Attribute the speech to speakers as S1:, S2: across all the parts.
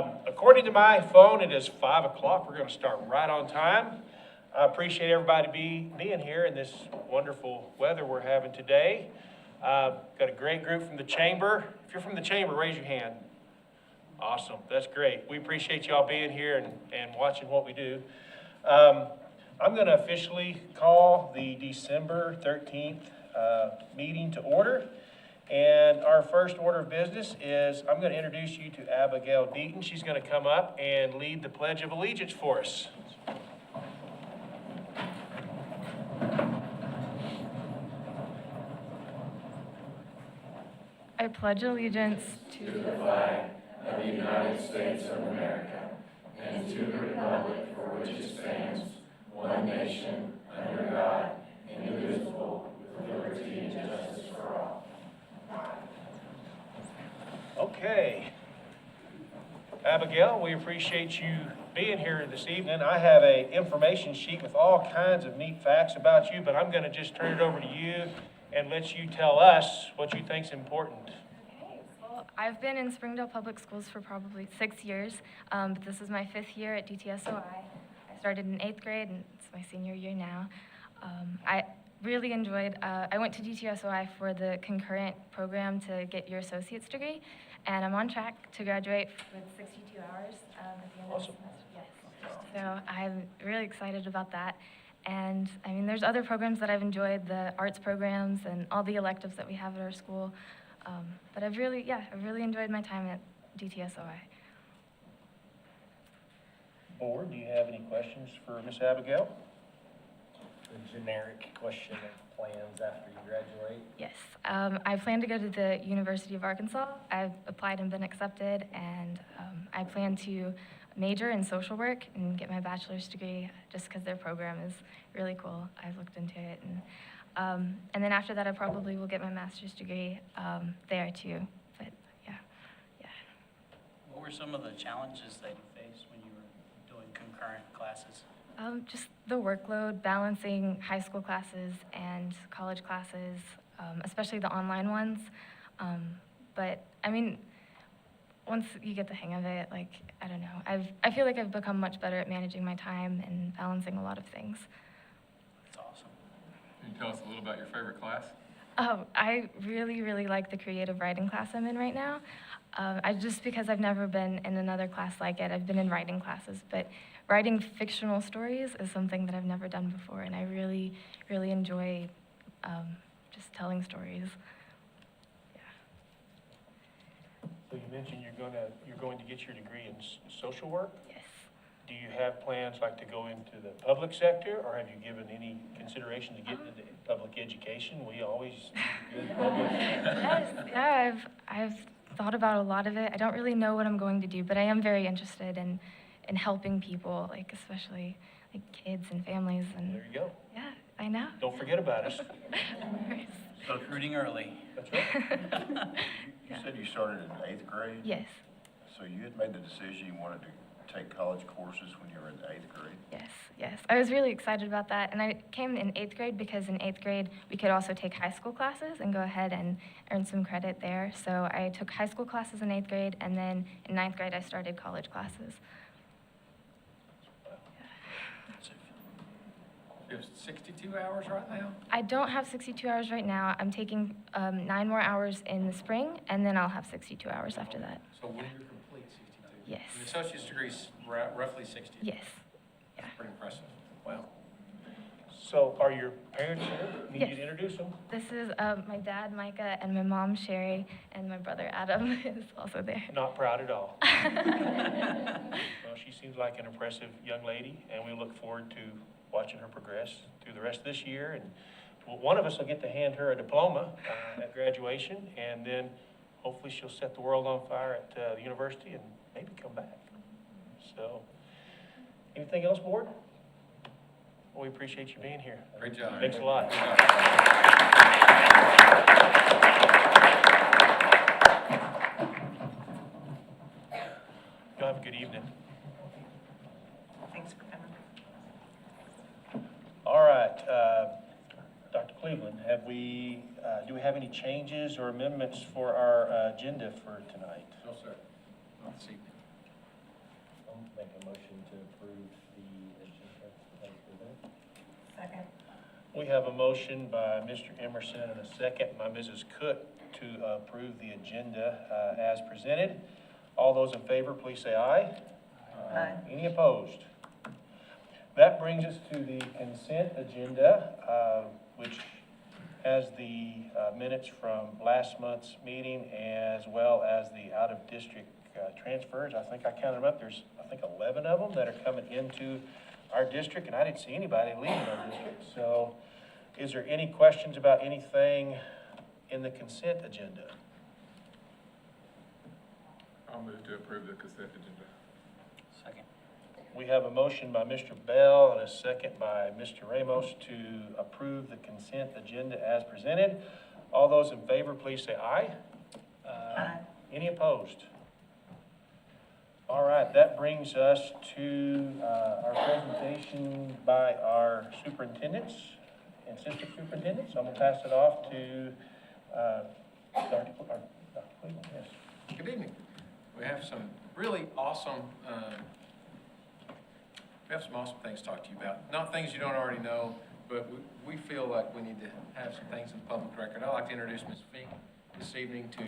S1: According to my phone, it is 5 o'clock. We're going to start right on time. I appreciate everybody being here in this wonderful weather we're having today. Got a great group from the chamber. If you're from the chamber, raise your hand. Awesome. That's great. We appreciate y'all being here and watching what we do. I'm going to officially call the December 13th meeting to order. And our first order of business is I'm going to introduce you to Abigail Deaton. She's going to come up and lead the Pledge of Allegiance for us.
S2: I pledge allegiance to
S3: the flag of the United States of America and to the republic for which it stands, one nation, under God, indivisible, with liberty and justice for all.
S1: Okay. Abigail, we appreciate you being here this evening. I have an information sheet with all kinds of neat facts about you, but I'm going to just turn it over to you and let you tell us what you think is important.
S2: Okay, well, I've been in Springdale Public Schools for probably 6 years, but this is my 5th year at DTSOI. I started in 8th grade, and it's my senior year now. I really enjoyed, I went to DTSOI for the concurrent program to get your associate's degree, and I'm on track to graduate with 62 hours at the end of the semester. Yes. So I'm really excited about that. And I mean, there's other programs that I've enjoyed, the arts programs and all the electives that we have at our school. But I've really enjoyed my time at DTSOI.
S1: Board, do you have any questions for Miss Abigail?
S4: A generic question of plans after you graduate?
S2: Yes, I plan to go to the University of Arkansas. I've applied and been accepted, and I plan to major in social work and get my bachelor's degree just because their program is really cool. I've looked into it. And then after that, I probably will get my master's degree there too. But yeah.
S5: What were some of the challenges that you faced when you were doing concurrent classes?
S2: Just the workload, balancing high school classes and college classes, especially the online ones. But I mean, once you get the hang of it, like, I don't know, I feel like I've become much better at managing my time and balancing a lot of things.
S5: That's awesome.
S6: Can you tell us a little about your favorite class?
S2: Oh, I really, really like the creative writing class I'm in right now. Just because I've never been in another class like it. I've been in writing classes, but writing fictional stories is something that I've never done before, and I really, really enjoy just telling stories.
S1: So you mentioned you're going to get your degree in social work?
S2: Yes.
S1: Do you have plans like to go into the public sector, or have you given any consideration to getting into public education? We always do public.
S2: Yes, yeah, I've thought about a lot of it. I don't really know what I'm going to do, but I am very interested in helping people, like especially like kids and families. And
S1: There you go.
S2: yeah, I know.
S1: Don't forget about us.
S5: Recruiting early.
S1: That's right.
S7: You said you started in 8th grade?
S2: Yes,
S7: So you had made the decision you wanted to take college courses when you were in 8th grade?
S2: yes. I was really excited about that, and I came in 8th grade because in 8th grade we could also take high school classes and go ahead and earn some credit there. So I took high school classes in 8th grade, and then in 9th grade I started college classes.
S6: You have 62 hours right now?
S2: I don't have 62 hours right now. I'm taking 9 more hours in the spring, and then I'll have 62 hours after that.
S6: So when you're complete, 62?
S2: Yes.
S6: And the associate's degree is roughly 60?
S2: Yes. Yeah.
S6: Pretty impressive. Wow.
S1: So are your parents here? Need
S2: Yes.
S1: you to introduce them?
S2: This is my dad, Micah, and my mom, Sherry, and my brother, Adam, is also there.
S1: Not proud at all. Well, she seems like an impressive young lady, and we look forward to watching her progress through the rest of this year. And one of us will get to hand her a diploma at graduation, and then hopefully she'll set the world on fire at the university and maybe come back. So, anything else, board? Well, we appreciate you being here.
S6: Great job.
S1: Thanks a lot.
S6: Good job.
S1: Y'all have a good evening.
S8: Thanks for coming.
S1: All right, Dr. Cleveland, do we have any changes or amendments for our agenda for tonight?
S6: No, sir. Not this evening.
S4: Make a motion to approve the agenda as presented.
S8: Second.
S1: We have a motion by Mr. Emerson and a second by Mrs. Cook to approve the agenda as presented. All those in favor, please say aye.
S8: Aye.
S1: Any opposed? That brings us to the consent agenda, which has the minutes from last month's meeting as well as the out-of-district transfers. I think I counted them up. There's, I think, 11 of them that are coming into our district, and I didn't see anybody leaving our district. So is there any questions about anything in the consent agenda?
S6: I'll move to approve the consent agenda.
S5: Second.
S1: We have a motion by Mr. Bell and a second by Mr. Ramos to approve the consent agenda as presented. All those in favor, please say aye.
S8: Aye.
S1: Any opposed? All right, that brings us to our presentation by our superintendents and assistant superintendents. I'm going to pass it off to Dr. Cleveland. Yes.
S6: Good evening. We have some really awesome, things to talk to you about. Not things you don't already know, but we feel like we need to have some things in public record. I'd like to introduce Ms. Fink this evening to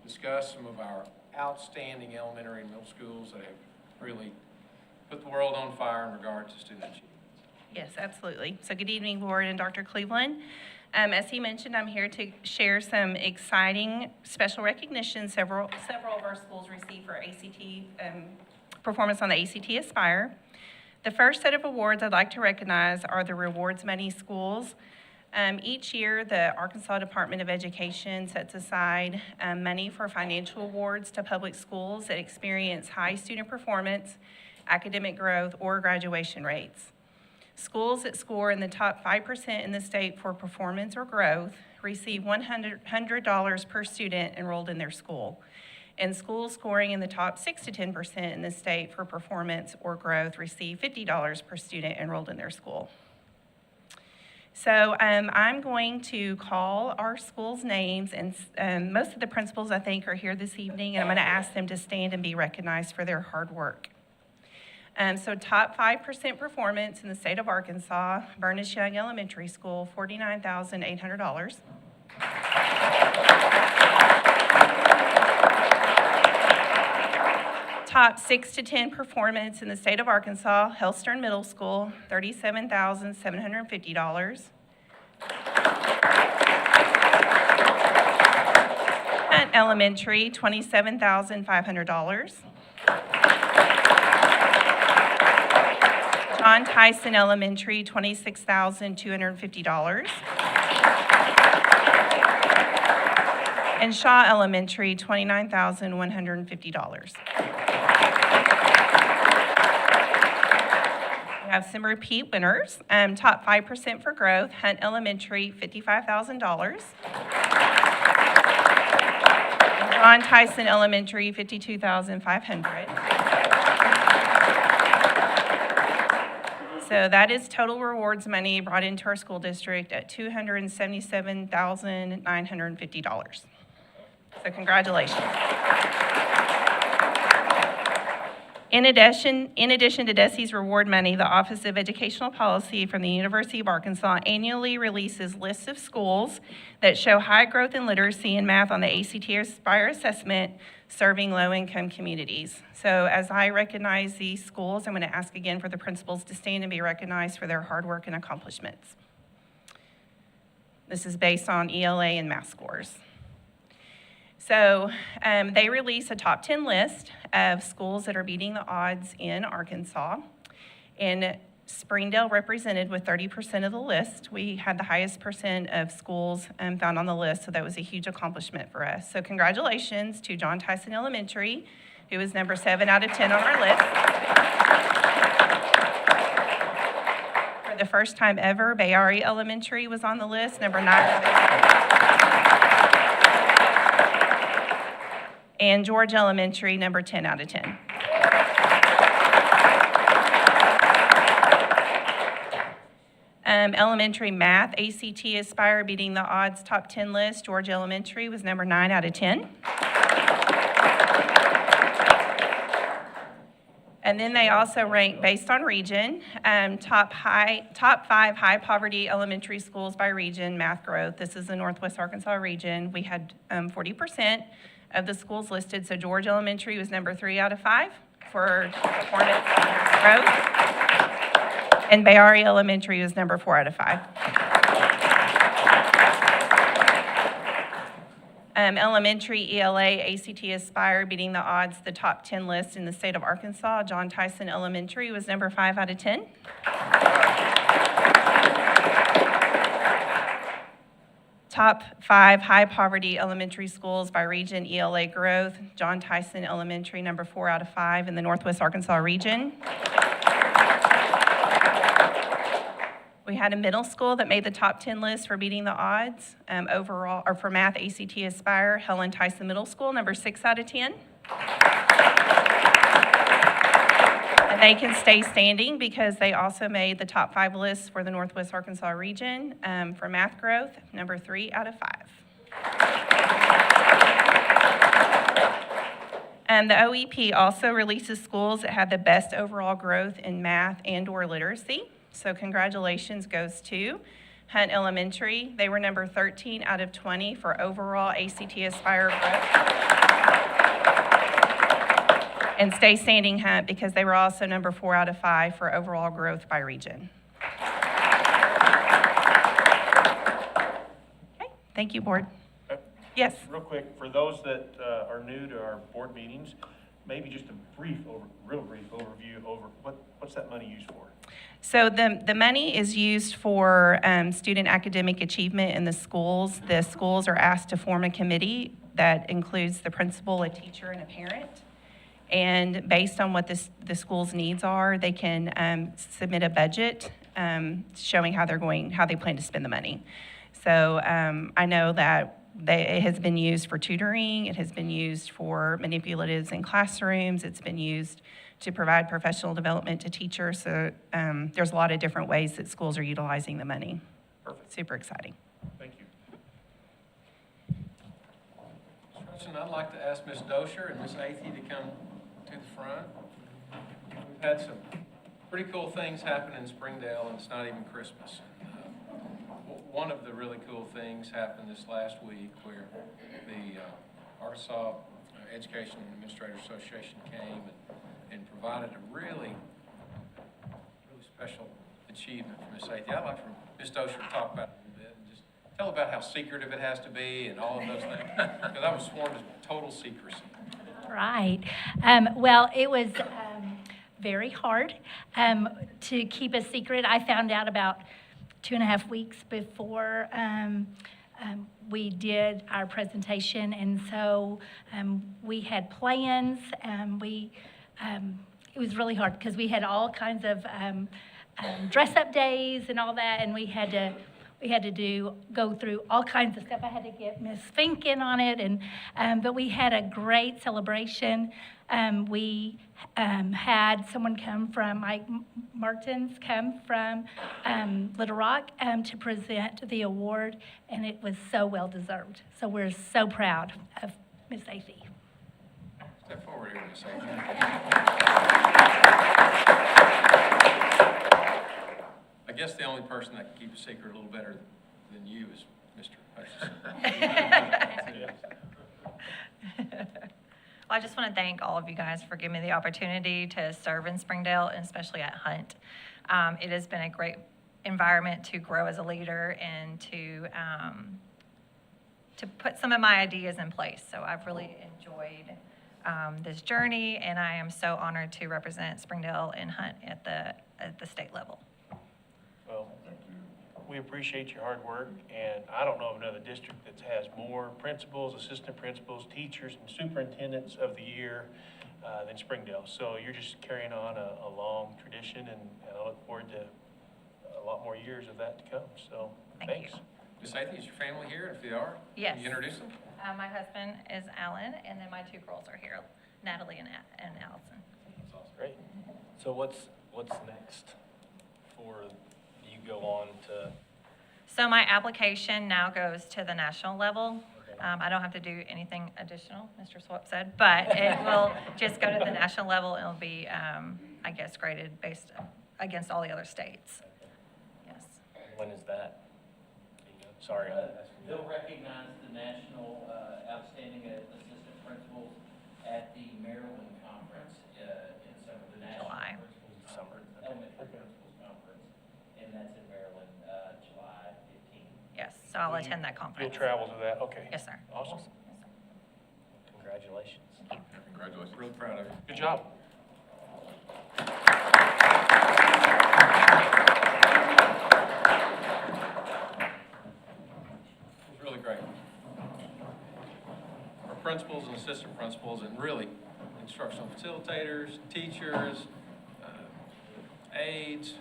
S6: discuss some of our outstanding elementary and middle schools that have really put the world on fire in regards to student achievement.
S9: Yes, absolutely. So good evening, Board and Dr. Cleveland. As he mentioned, I'm here to share some exciting special recognition several of our schools received for ACT performance on the ACT Aspire. The first set of awards I'd like to recognize are the Rewards Money schools. Each year, the Arkansas Department of Education sets aside money for financial awards to public schools that experience high student performance, academic growth, or graduation rates. Schools that score in the top 5% in the state for performance or growth receive $100 per student enrolled in their school. And schools scoring in the top 6 to 10% in the state for performance or growth receive $50 per student enrolled in their school. So I'm going to call our schools' names, and most of the principals, I think, are here this evening, and I'm going to ask them to stand and be recognized for their hard work. So top 5% performance in the state of Arkansas, Burness Young Elementary School, $49,800. Top 6 to 10 performance in the state of Arkansas, Hellstern Middle School, $37,750. Hunt Elementary, $27,500. John Tyson Elementary, $26,250. And Shaw Elementary, $29,150. We have some repeat winners. Top 5% for growth, Hunt Elementary, $55,000. John Tyson Elementary, $52,500. So that is total rewards money brought into our school district at $277,950. So congratulations. In addition to DESE's reward money, the Office of Educational Policy from the University of Arkansas annually releases lists of schools that show high growth in literacy and math on the ACT Aspire assessment serving low-income communities. So as I recognize these schools, I'm going to ask again for the principals to stand and be recognized for their hard work and accomplishments. This is based on ELA and math scores. So they release a top 10 list of schools that are beating the odds in Arkansas. And Springdale represented with 30% of the list. We had the highest percent of schools found on the list, so that was a huge accomplishment for us. So congratulations to John Tyson Elementary, who is number 7 out of 10 on our list. For the first time ever, Bayari Elementary was on the list, number 9. And George Elementary, number 10 out of 10. Elementary math, ACT Aspire beating the odds top 10 list. George Elementary was number 9 out of 10. And then they also rank based on region, top 5 high poverty elementary schools by region, math growth. This is the Northwest Arkansas region. We had 40% of the schools listed. So George Elementary was number 3 out of 5 for performance growth. And Bayari Elementary was number 4 out of 5. Elementary, ELA, ACT Aspire beating the odds, the top 10 list in the state of Arkansas. John Tyson Elementary was number 5 out of 10. Top 5 high poverty elementary schools by region, ELA growth. John Tyson Elementary, number 4 out of 5 in the Northwest Arkansas region. We had a middle school that made the top 10 list for beating the odds overall, or for math, ACT Aspire, Helen Tyson Middle School, number 6 out of 10. And they can stay standing because they also made the top 5 lists for the Northwest Arkansas region for math growth, number 3 out of 5. The OEP also releases schools that had the best overall growth in math and/or literacy. So congratulations goes to Hunt Elementary. They were number 13 out of 20 for overall ACT Aspire growth. And stay standing, Hunt, because they were also number 4 out of 5 for overall growth by region. Okay, thank you, board. Yes.
S1: Real quick, for those that are new to our board meetings, maybe just a real brief overview over what's that money used for?
S9: So the money is used for student academic achievement in the schools. The schools are asked to form a committee that includes the principal, a teacher, and a parent. And based on what the school's needs are, they can submit a budget showing how they plan to spend the money. So I know that it has been used for tutoring. It has been used for manipulatives in classrooms. It's been used to provide professional development to teachers. So there's a lot of different ways that schools are utilizing the money.
S1: Perfect.
S9: Super exciting.
S1: Thank you.
S6: I'd like to ask Ms. Dosher and Ms. Athey to come to the front. We've had some pretty cool things happen in Springdale, and it's not even Christmas. One of the really cool things happened this last week where the Arkansas Education Administrators Association came and provided a really special achievement for Ms. Athey. I'd like for Ms. Dosher to talk about it a little bit and just tell about how secretive it has to be and all of those things, because I was sworn to total secrecy.
S10: Right. Well, it was very hard to keep a secret. I found out about 2.5 weeks before we did our presentation, and so we had plans. It was really hard because we had all kinds of dress-up days and all that, and we had to go through all kinds of stuff. I had to get Miss Fink in on it, but we had a great celebration. We had someone come from, Mike Martins come from Little Rock to present the award, and it was so well-deserved. So we're so proud of Miss Athey.
S6: Step forward here, Ms. Athey. I guess the only person that can keep a secret a little better than you is Mr. Hutchison.
S11: Well, I just want to thank all of you guys for giving me the opportunity to serve in Springdale, and especially at Hunt. It has been a great environment to grow as a leader and to put some of my ideas in place. So I've really enjoyed this journey, and I am so honored to represent Springdale and Hunt at the state level.
S1: Well, we appreciate your hard work, and I don't know of another district that has more principals, assistant principals, teachers, and superintendents of the year than Springdale. So you're just carrying on a long tradition, and I look forward to a lot more years of that to come. So thanks.
S11: You.
S6: Ms. Athey, is your family here? If they are,
S11: Yes.
S6: Can you introduce them?
S11: My husband is Alan, and then my 2 girls are here, Natalie and Allison.
S6: That's awesome.
S1: Great.
S4: So what's next for you go on to?
S11: So my application now goes to the national level.
S4: Okay.
S11: I don't have to do anything additional, Mr. Swap said, but it will just go to the national level and it'll be, I guess, graded based against all the other states. Yes.
S4: When is that? Do you know? Sorry.
S5: They'll recognize the national outstanding assistant principals at the Maryland conference in summer, the national
S11: July.
S5: principals
S4: Summer.
S5: conference, elementary principals conference, and that's in Maryland, July 15th.
S11: Yes, so I'll attend that
S1: You'll
S11: conference.
S1: travel to that, okay.
S11: Yes, sir.
S1: Awesome.
S4: Congratulations.
S6: Congratulations. Real proud of you.
S1: Good job.
S6: It was really great. Our principals and assistant principals, and really instructional facilitators, teachers, aides,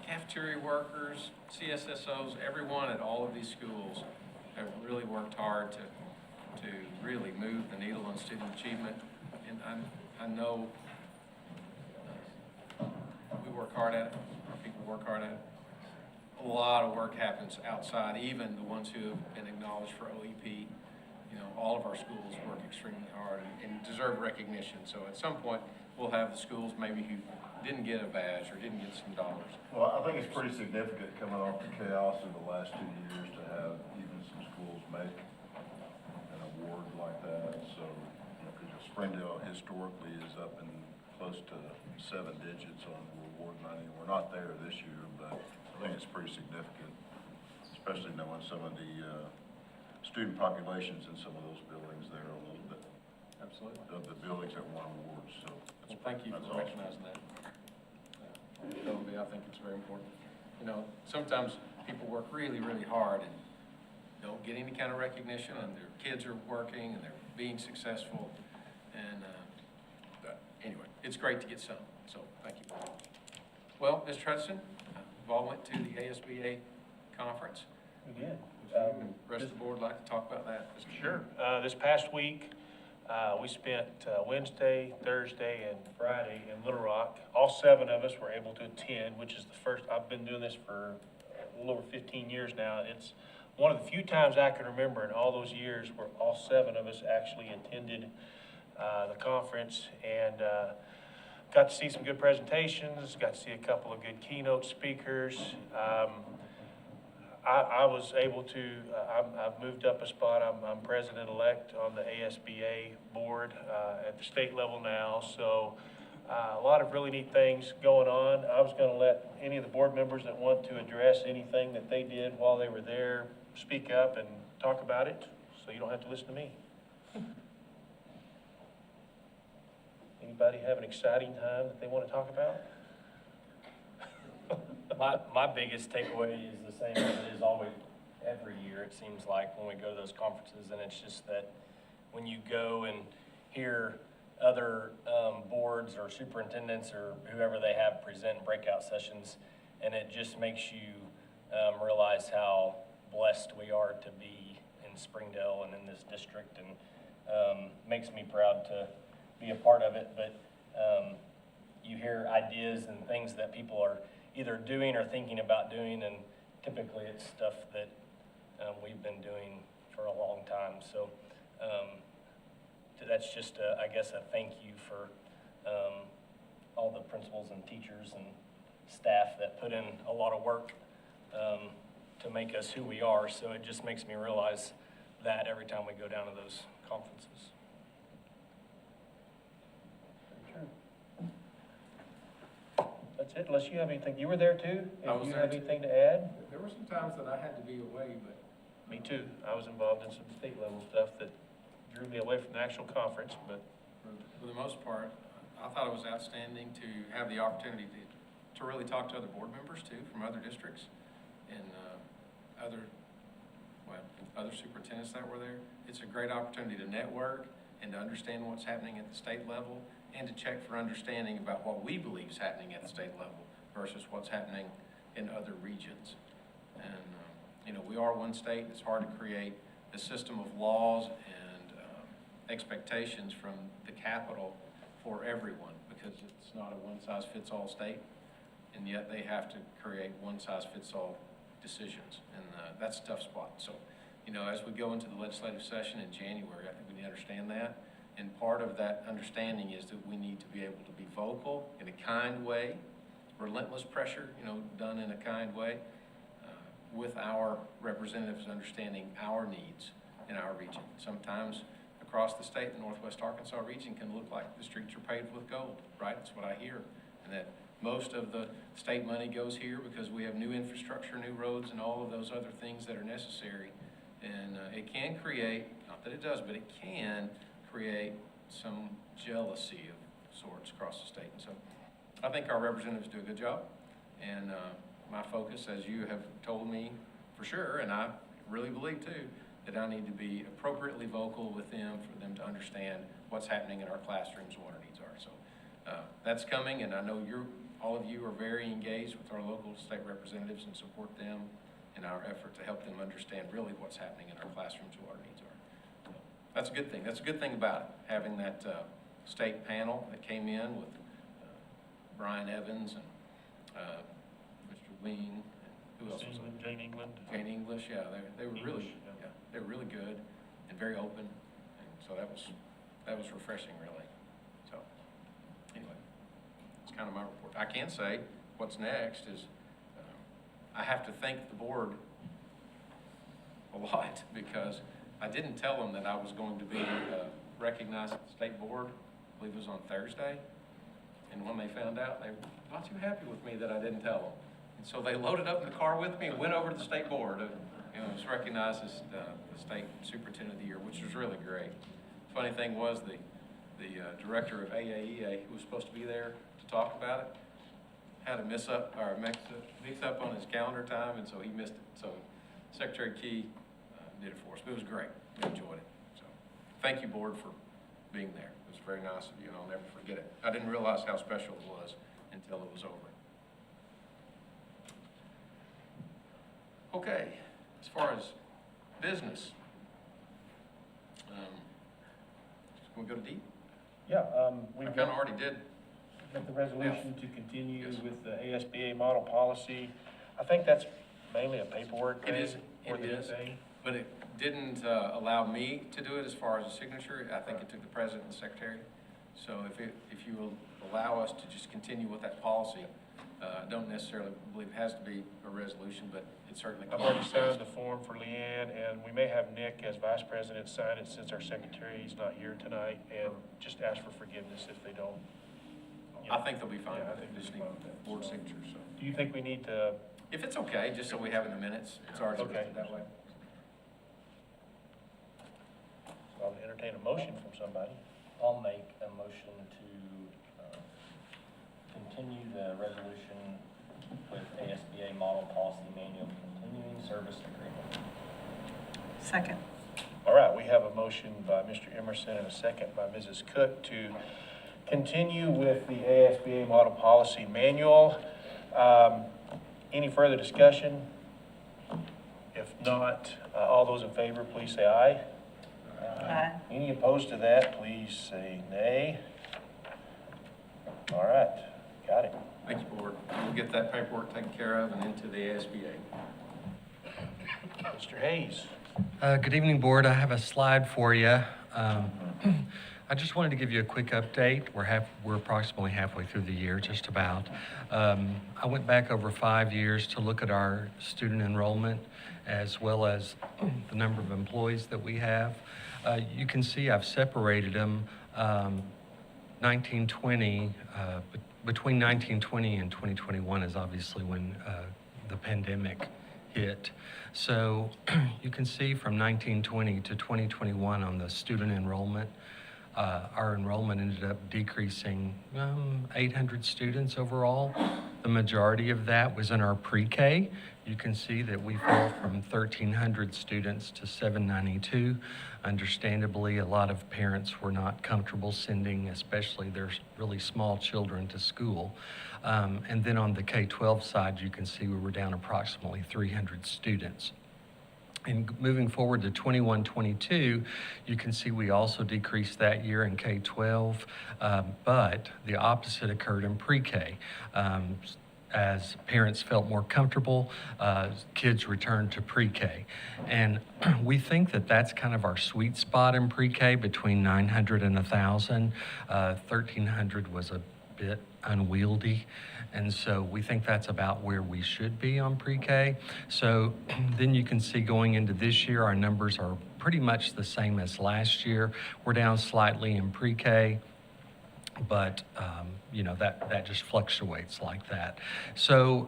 S6: cafeteria workers, CSSOs, everyone at all of these schools have really worked hard to really move the needle on student achievement. And I know we work hard at it, people work hard at it. A lot of work happens outside, even the ones who have been acknowledged for OEP. You know, all of our schools work extremely hard and deserve recognition. So at some point, we'll have the schools maybe who didn't get a badge or didn't get some dollars.
S7: Well, I think it's pretty significant coming off the chaos of the last 2 years to have even some schools make an award like that. So, because Springdale historically is up in close to 7 digits on award money. We're not there this year, but I think it's pretty significant, especially knowing some of the student populations in some of those buildings there a little bit.
S6: Absolutely.
S7: Of the buildings that won awards, so.
S6: Well, thank you
S7: that's
S6: for
S7: awesome.
S6: recognizing that. I think it's very important. You know, sometimes people work really, really hard and don't get any kind of recognition, and their kids are working and they're being successful. And but anyway, it's great to get some, so thank you. Well, Mr. Hudson, we've all went to the ASBA conference.
S1: We did.
S6: The rest of the board like to talk about that?
S1: Sure. This past week, we spent Wednesday, Thursday, and Friday in Little Rock. All 7 of us were able to attend, which is the first. I've been doing this for a little over 15 years now. It's one of the few times I can remember in all those years where all 7 of us actually attended the conference and got to see some good presentations, got to see a couple of good keynote speakers. I was able to, I've moved up a spot. I'm president-elect on the ASBA board at the state level now. So a lot of really neat things going on. I was going to let any of the board members that want to address anything that they did while they were there speak up and talk about it, so you don't have to listen to me. Anybody have an exciting time that they want to talk about?
S4: My biggest takeaway is the same as it is always every year, it seems like, when we go to those conferences, and it's just that when you go and hear other boards or superintendents or whoever they have present breakout sessions, and it just makes you realize how blessed we are to be in Springdale and in this district, and makes me proud to be a part of it. But you hear ideas and things that people are either doing or thinking about doing, and typically it's stuff that we've been doing for a long time. So that's just, I guess, a thank you for all the principals and teachers and staff that put in a lot of work to make us who we are. So it just makes me realize that every time we go down to those conferences.
S1: That's it, unless you have anything. You were there too?
S6: I was
S1: If you
S6: there
S1: have
S6: too.
S1: anything to add?
S6: There were some times that I had to be away, but
S1: Me too. I was involved in some state level stuff that drew me away from the actual conference, but
S6: for the most part, I thought it was outstanding to have the opportunity to really talk to other board members too, from other districts and other superintendents that were there. It's a great opportunity to network and to understand what's happening at the state level and to check for understanding about what we believe is happening at the state level versus what's happening in other regions. And, you know, we are one state. It's hard to create a system of laws and expectations from the capital for everyone because it's not a one-size-fits-all state, and yet they have to create one-size-fits-all decisions, and that's a tough spot. So You know, as we go into the legislative session in January, I think we need to understand that. And part of that understanding is that we need to be able to be vocal in a kind way, relentless pressure, you know, done in a kind way, with our representatives understanding our needs in our region. Sometimes across the state, the Northwest Arkansas region can look like the streets are paved with gold, right? That's what I hear. And that most of the state money goes here because we have new infrastructure, new roads, and all of those other things that are necessary. And it can create, not that it does, but it can create some jealousy of sorts across the state. And so I think our representatives do a good job. And my focus, as you have told me for sure, and I really believe too, that I need to be appropriately vocal with them for them to understand what's happening in our classrooms and what our needs are. So that's coming, and I know all of you are very engaged with our local state representatives and support them in our effort to help them understand really what's happening in our classrooms and what our needs are. So that's a good thing. That's a good thing about it, having that state panel that came in with Brian Evans and Mr. Wing, and who else was it?
S1: Jane England.
S6: Jane English, yeah, they were really,
S1: English,
S6: yeah, they were really good and very open, and so that was refreshing, really. So, anyway, it's kind of my report. I can say what's next is I have to thank the board a lot because I didn't tell them that I was going to be recognized at the state board. I believe it was on Thursday, and when they found out, they were not too happy with me that I didn't tell them. And so they loaded up in the car with me and went over to the state board. And it was recognized as the state superintendent of the year, which was really great. Funny thing was the director of AAEA, who was supposed to be there to talk about it, had a mix up on his calendar time, and so he missed it. So Secretary Key did it for us. But it was great. We enjoyed it. So thank you, board, for being there. It was very nice of you, and I'll never forget it. I didn't realize how special it was until it was over. Okay, as far as business, can we go to D?
S1: Yeah,
S6: I
S1: we've
S6: kind of
S1: got
S6: already did.
S1: the resolution to continue
S6: Yes.
S1: with the ASBA model policy. I think that's mainly a paperwork thing.
S6: It is,
S1: more
S6: it
S1: than
S6: is,
S1: anything.
S6: but it didn't allow me to do it as far as a signature. I think it took the president and the secretary. So if you will allow us to just continue with that policy, I don't necessarily believe it has to be a resolution, but it certainly can.
S1: I've already signed the form for Leanne, and we may have Nick as vice president sign it since our secretary is not here tonight, and just ask for forgiveness if they don't.
S6: I think they'll be fine.
S1: Yeah, I
S6: with
S1: think
S6: it. Just
S1: they'll
S6: need
S1: be fine with that.
S6: board signatures, so.
S1: Do you think we need to,
S6: If it's okay, just so we have it in the minutes, it's already
S1: Okay.
S6: listed that way.
S1: I'll entertain a motion from somebody.
S4: I'll make a motion to continue the resolution with ASBA model policy manual continuing service agreement.
S8: Second.
S1: All right, we have a motion by Mr. Emerson and a second by Mrs. Cook to continue with the ASBA model policy manual. Any further discussion? If not, all those in favor, please say aye.
S8: Aye.
S1: Any opposed to that, please say nay. All right, got it.
S6: Thank you, board. We'll get that paperwork taken care of and into the ASBA.
S1: Mr. Hayes.
S12: Good evening, board. I have a slide for you. I just wanted to give you a quick update. We're approximately halfway through the year, just about. I went back over 5 years to look at our student enrollment as well as the number of employees that we have. You can see I've separated them. 1920, between 1920 and 2021 is obviously when the pandemic hit. So you can see from 1920 to 2021 on the student enrollment, our enrollment ended up decreasing 800 students overall. The majority of that was in our pre-K. You can see that we fell from 1,300 students to 792. Understandably, a lot of parents were not comfortable sending, especially their really small children, to school. And then on the K-12 side, you can see we were down approximately 300 students. And moving forward to 21-22, you can see we also decreased that year in K-12, but the opposite occurred in pre-K. as parents felt more comfortable, kids returned to pre-K. And we think that that's kind of our sweet spot in pre-K, between 900 and 1,000. 1,300 was a bit unwieldy. And so we think that's about where we should be on pre-K. So then you can see going into this year, our numbers are pretty much the same as last year. We're down slightly in pre-K, but you know, that just fluctuates like that. So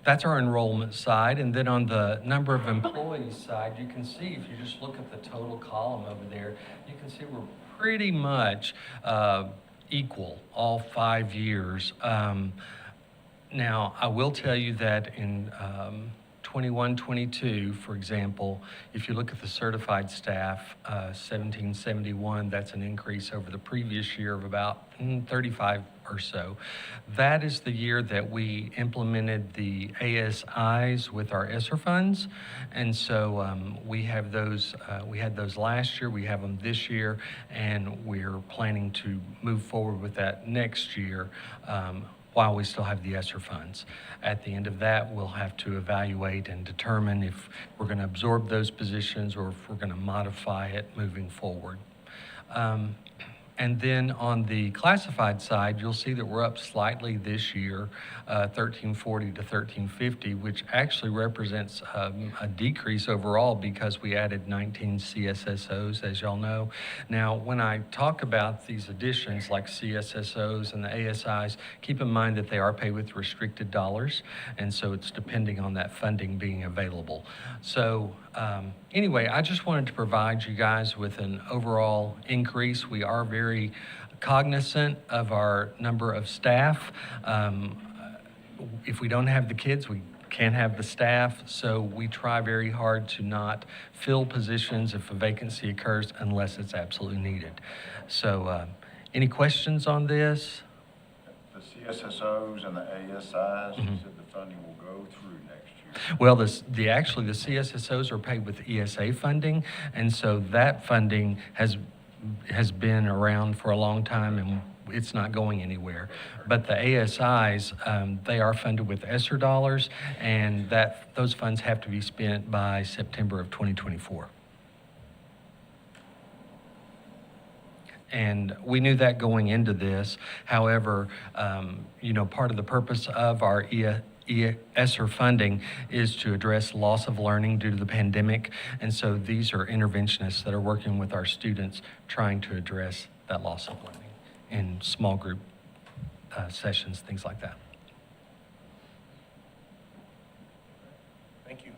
S12: that's our enrollment side. And then on the number of employees side, you can see, if you just look at the total column over there, you can see we're pretty much equal all 5 years. Now, I will tell you that in 21, 22, for example, if you look at the certified staff, 1771, that's an increase over the previous year of about 35 or so. That is the year that we implemented the ASIs with our ESSER funds. And so we have those, we had those last year, we have them this year, and we're planning to move forward with that next year, while we still have the ESSER funds. At the end of that, we'll have to evaluate and determine if we're going to absorb those positions or if we're going to modify it moving forward. And then on the classified side, you'll see that we're up slightly this year, 1340 to 1350, which actually represents a decrease overall because we added 19 CSSOs, as y'all know. Now, when I talk about these additions like CSSOs and the ASIs, keep in mind that they are paid with restricted dollars, and so it's depending on that funding being available. So anyway, I just wanted to provide you guys with an overall increase. We are very cognizant of our number of staff. If we don't have the kids, we can't have the staff, so we try very hard to not fill positions if a vacancy occurs unless it's absolutely needed. So any questions on this?
S7: The CSSOs and the ASIs, you said the funding will go through next year.
S12: Well, actually the CSSOs are paid with ESA funding, and so that funding has been around for a long time, and it's not going anywhere. But the ASIs, they are funded with ESSER dollars, and those funds have to be spent by September of 2024. And we knew that going into this. However, you know, part of the purpose of our ESSER funding is to address loss of learning due to the pandemic. And so these are interventionists that are working with our students trying to address that loss of learning in small group sessions, things like that.
S1: Thank you.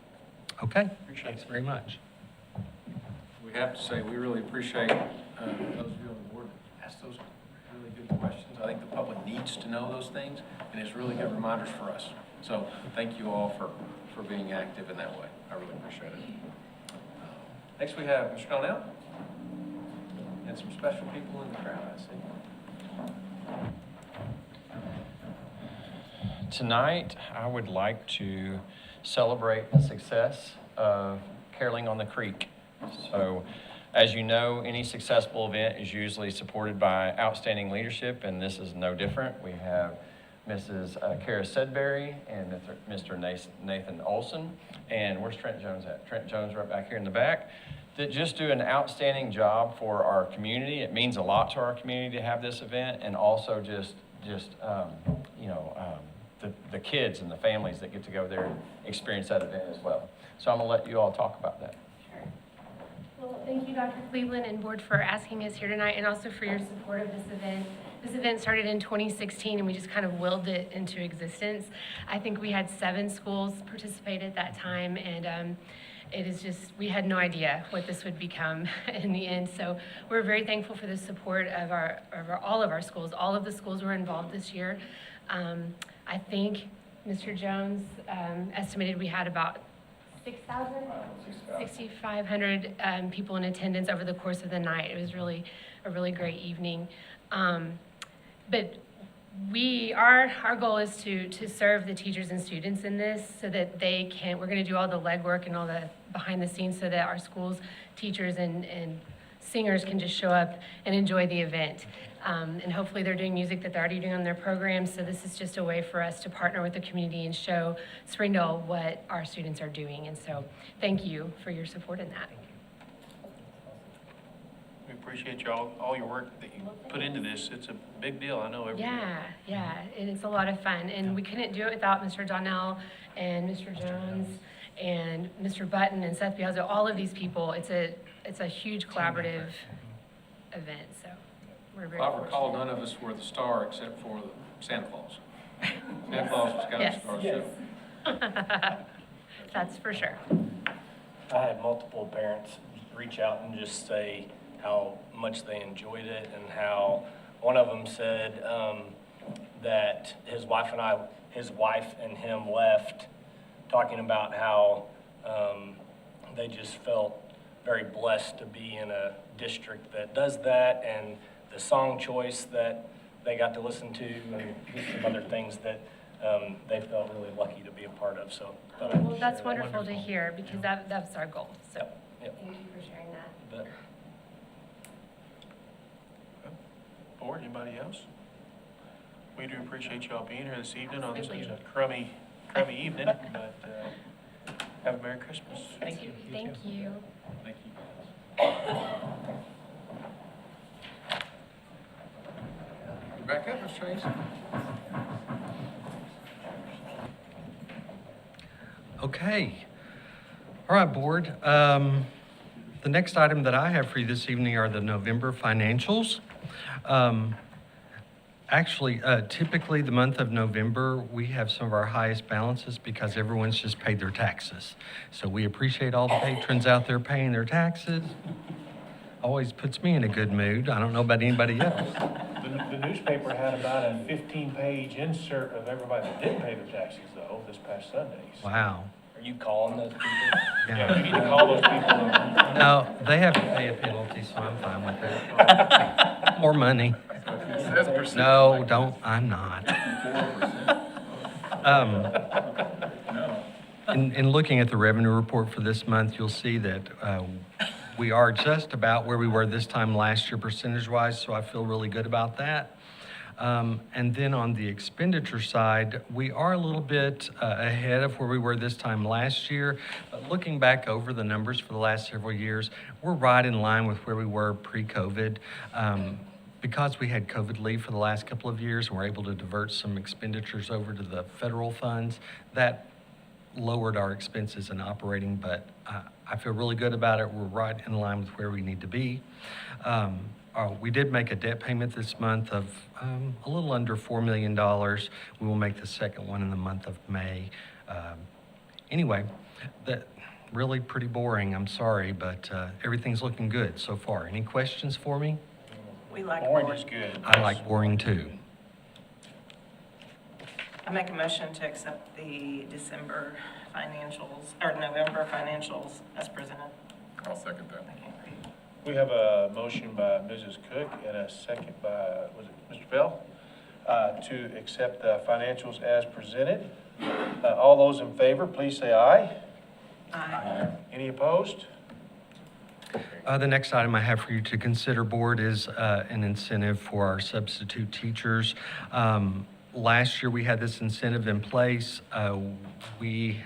S12: Okay, thanks very much.
S6: We have to say, we really appreciate those of you on the board that ask those really good questions. I think the public needs to know those things, and it's really good reminders for us. So thank you all for being active in that way. I really appreciate it. Next we have Mr. Donnell and some special people in the crowd, I see.
S4: Tonight, I would like to celebrate the success of Caroling on the Creek. So, as you know, any successful event is usually supported by outstanding leadership, and this is no different. We have Mrs. Kara Sedberry and Mr. Nathan Olson. And where's Trent Jones at? Trent Jones right back here in the back. That just do an outstanding job for our community. It means a lot to our community to have this event, and also the kids and the families that get to go there and experience that event as well. So I'm gonna let you all talk about that.
S13: Well, thank you, Dr. Cleveland and board, for asking us here tonight, and also for your support of this event. This event started in 2016, and we just kind of willed it into existence. I think we had 7 schools participate at that time, and it is just, we had no idea what this would become in the end. So we're very thankful for the support of all of our schools. All of the schools were involved this year. I think Mr. Jones estimated we had about 6,500 people in attendance over the course of the night. It was really a really great evening. But our goal is to serve the teachers and students in this so that we're going to do all the legwork and all the behind the scenes so that our schools, teachers, and singers can just show up and enjoy the event. And hopefully they're doing music that they're already doing on their programs, so this is just a way for us to partner with the community and show Springdale what our students are doing. And so thank you for your support in that.
S1: We appreciate all your work that you put into this. It's a big deal, I know, every year.
S13: Yeah, and it's a lot of fun. And we couldn't do it without Mr. Donnell and Mr. Jones and Mr. Button and Seth Biazzo, all of these people. It's a huge collaborative event, so we're very
S6: I
S13: fortunate.
S6: recall none of us were the star except for the Santa Claus. Santa Claus was kind of the star show.
S13: That's for sure.
S4: I had multiple parents reach out and just say how much they enjoyed it, and how one of them said that his wife and him left talking about how they just felt very blessed to be in a district that does that, and the song choice that they got to listen to, and just some other things that they felt really lucky to be a part of. So
S13: Well, that's wonderful to hear, because that's our goal. So
S4: Yep.
S13: thank you for sharing that.
S4: But
S1: Board, anybody else? We do appreciate y'all being here this evening on such
S13: Absolutely.
S1: a crummy evening, but have a Merry Christmas.
S13: Thank you. Thank you.
S6: Thank you. You back up, Ms. Tracy?
S12: Okay. All right, Board. The next item that I have for you this evening are the November financials. Actually, typically the month of November, we have some of our highest balances because everyone's just paid their taxes. So we appreciate all the patrons out there paying their taxes. Always puts me in a good mood. I don't know about anybody else.
S1: The newspaper had about a 15-page insert of everybody that didn't pay their taxes, though, this past Sunday.
S12: Wow.
S4: are you calling those people?
S1: Yeah, we need to call those people.
S12: No, they have to pay a penalty, so I'm fine with it. More money. No, don't, I'm not. In looking at the revenue report for this month, you'll see that we are just about where we were this time last year percentage-wise, so I feel really good about that. And then on the expenditure side, we are a little bit ahead of where we were this time last year. But looking back over the numbers for the last several years, we're right in line with where we were pre-COVID. Because we had COVID leave for the last couple of years and we're able to divert some expenditures over to the federal funds, that lowered our expenses in operating, but I feel really good about it. We're right in line with where we need to be. We did make a debt payment this month of a little under $4 million. We will make the second one in the month of May. Anyway, that really pretty boring, I'm sorry, but everything's looking good so far. Any questions for me?
S8: We like
S1: Orange is good.
S12: I like boring too.
S8: I make a motion to accept the December financials, or November financials as presented.
S3: I'll second that.
S8: I can't read.
S1: We have a motion by Mrs. Cook and a second by, was it Mr. Bell? To accept the financials as presented. All those in favor, please say aye.
S8: Aye.
S1: Any opposed?
S12: The next item I have for you to consider, Board, is an incentive for our substitute teachers. Last year, we had this incentive in place. We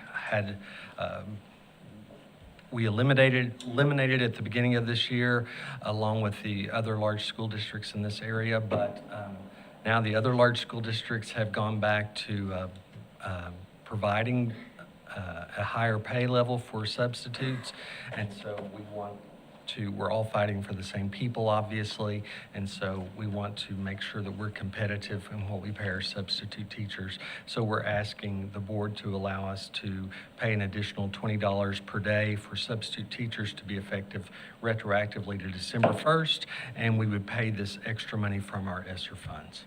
S12: eliminated it at the beginning of this year, along with the other large school districts in this area, but now the other large school districts have gone back to providing a higher pay level for substitutes, and so we're all fighting for the same people, obviously, and so we want to make sure that we're competitive in what we pay our substitute teachers. So we're asking the board to allow us to pay an additional $20 per day for substitute teachers to be effective retroactively to December 1st, and we would pay this extra money from our ESSER funds.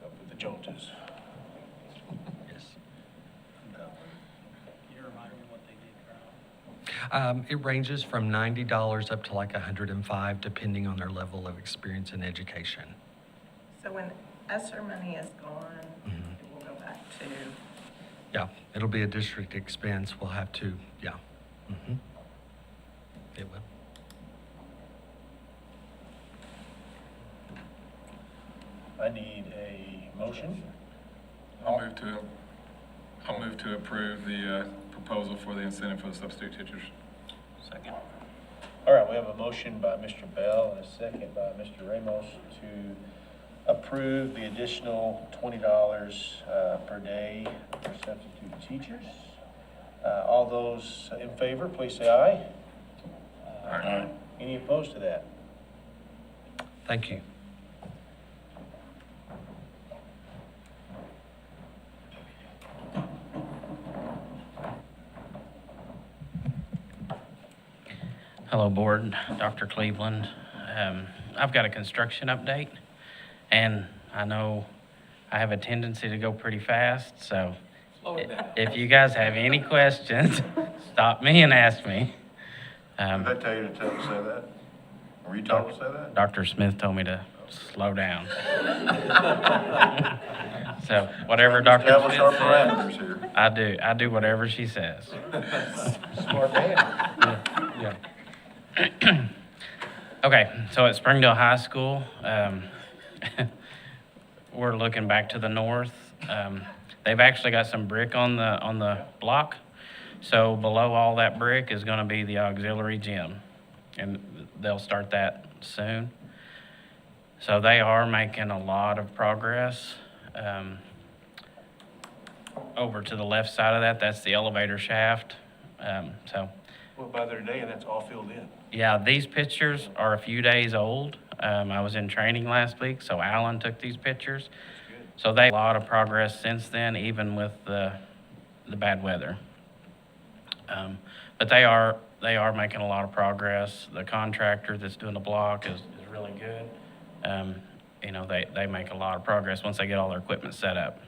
S1: Up with the Joneses.
S12: Yes.
S5: You remind me what they did,
S12: It ranges from $90 up to like $105, depending on their level of experience in education.
S8: So when ESSER money is gone,
S12: Mhm.
S8: it will go back to,
S12: Yeah, it'll be a district expense. We'll have to, yeah. Mhm. It will.
S1: I need a motion.
S3: I'll move to approve the proposal for the incentive for the substitute teachers.
S4: Second.
S1: All right, we have a motion by Mr. Bell and a second by Mr. Ramos to approve the additional $20 per day for substitute teachers. All those in favor, please say aye.
S3: Aye.
S1: Any opposed to that?
S12: Thank you.
S14: Hello, Board. Dr. Cleveland. I've got a construction update, and I know I have a tendency to go pretty fast, so if you guys have any questions, stop me and ask me.
S7: Did I tell you to say that? Were you told to say that?
S14: Dr. Smith told me to slow down. So whatever Dr.
S7: Establish our
S14: Smith
S7: parameters
S14: says,
S7: here.
S14: I do whatever she says.
S1: Smart man.
S14: Yeah. Okay, so at Springdale High School, we're looking back to the north. They've actually got some brick on the block. So below all that brick is gonna be the auxiliary gym, and they'll start that soon. So they are making a lot of progress. Over to the left side of that, that's the elevator shaft.
S1: Well, by the day, that's all filled in.
S14: Yeah, these pictures are a few days old. I was in training last week, so Alan took these pictures. So they a lot of progress since then, even with the bad weather. But they are making a lot of progress. The contractor that's doing the block is really good. You know, they make a lot of progress once they get all their equipment set up.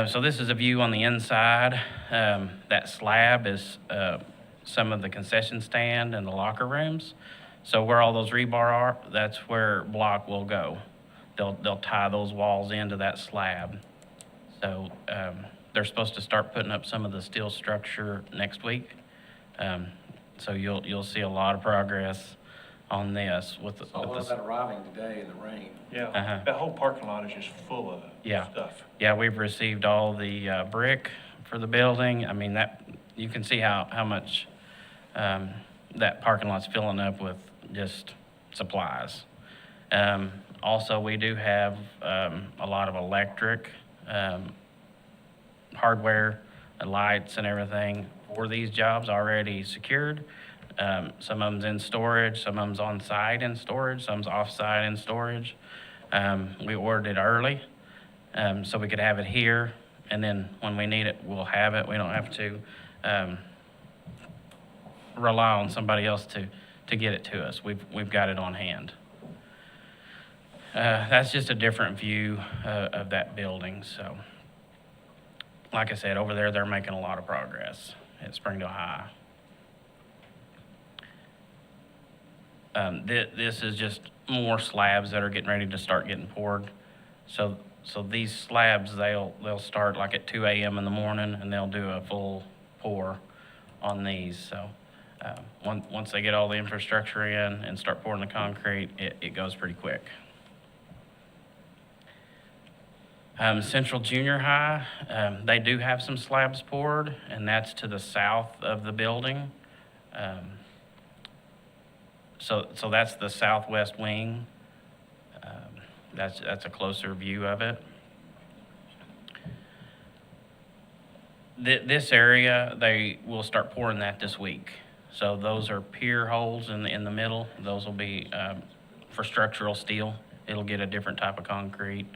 S14: So this is a view on the inside. That slab is some of the concession stand and the locker rooms. So where all those rebar are, that's where block will go. They'll tie those walls into that slab. So they're supposed to start putting up some of the steel structure next week. So you'll see a lot of progress on this with the.
S6: Saw one of that arriving today in the rain.
S1: Yeah, that whole parking lot is just full of stuff.
S14: Yeah, we've received all the brick for the building. I mean, that you can see how much that parking lot's filling up with just supplies. Also, we do have a lot of electric hardware, lights and everything for these jobs already secured. Some of them's in storage, some of them's on site in storage, some's off site in storage. We ordered it early so we could have it here, and then when we need it, we'll have it. We don't have to rely on somebody else to get it to us. We've got it on hand. That's just a different view of that building. So, like I said, over there, they're making a lot of progress at Springdale High. This is just more slabs that are getting ready to start getting poured. So these slabs, they'll start like at 2 a.m. in the morning, and they'll do a full pour on these. So once they get all the infrastructure in and start pouring the concrete, it goes pretty quick. Central Junior High, they do have some slabs poured, and that's to the south of the building. So that's the southwest wing. That's a closer view of it. This area, they will start pouring that this week. So those are pier holes in the middle. Those will be for structural steel. It'll get a different type of concrete.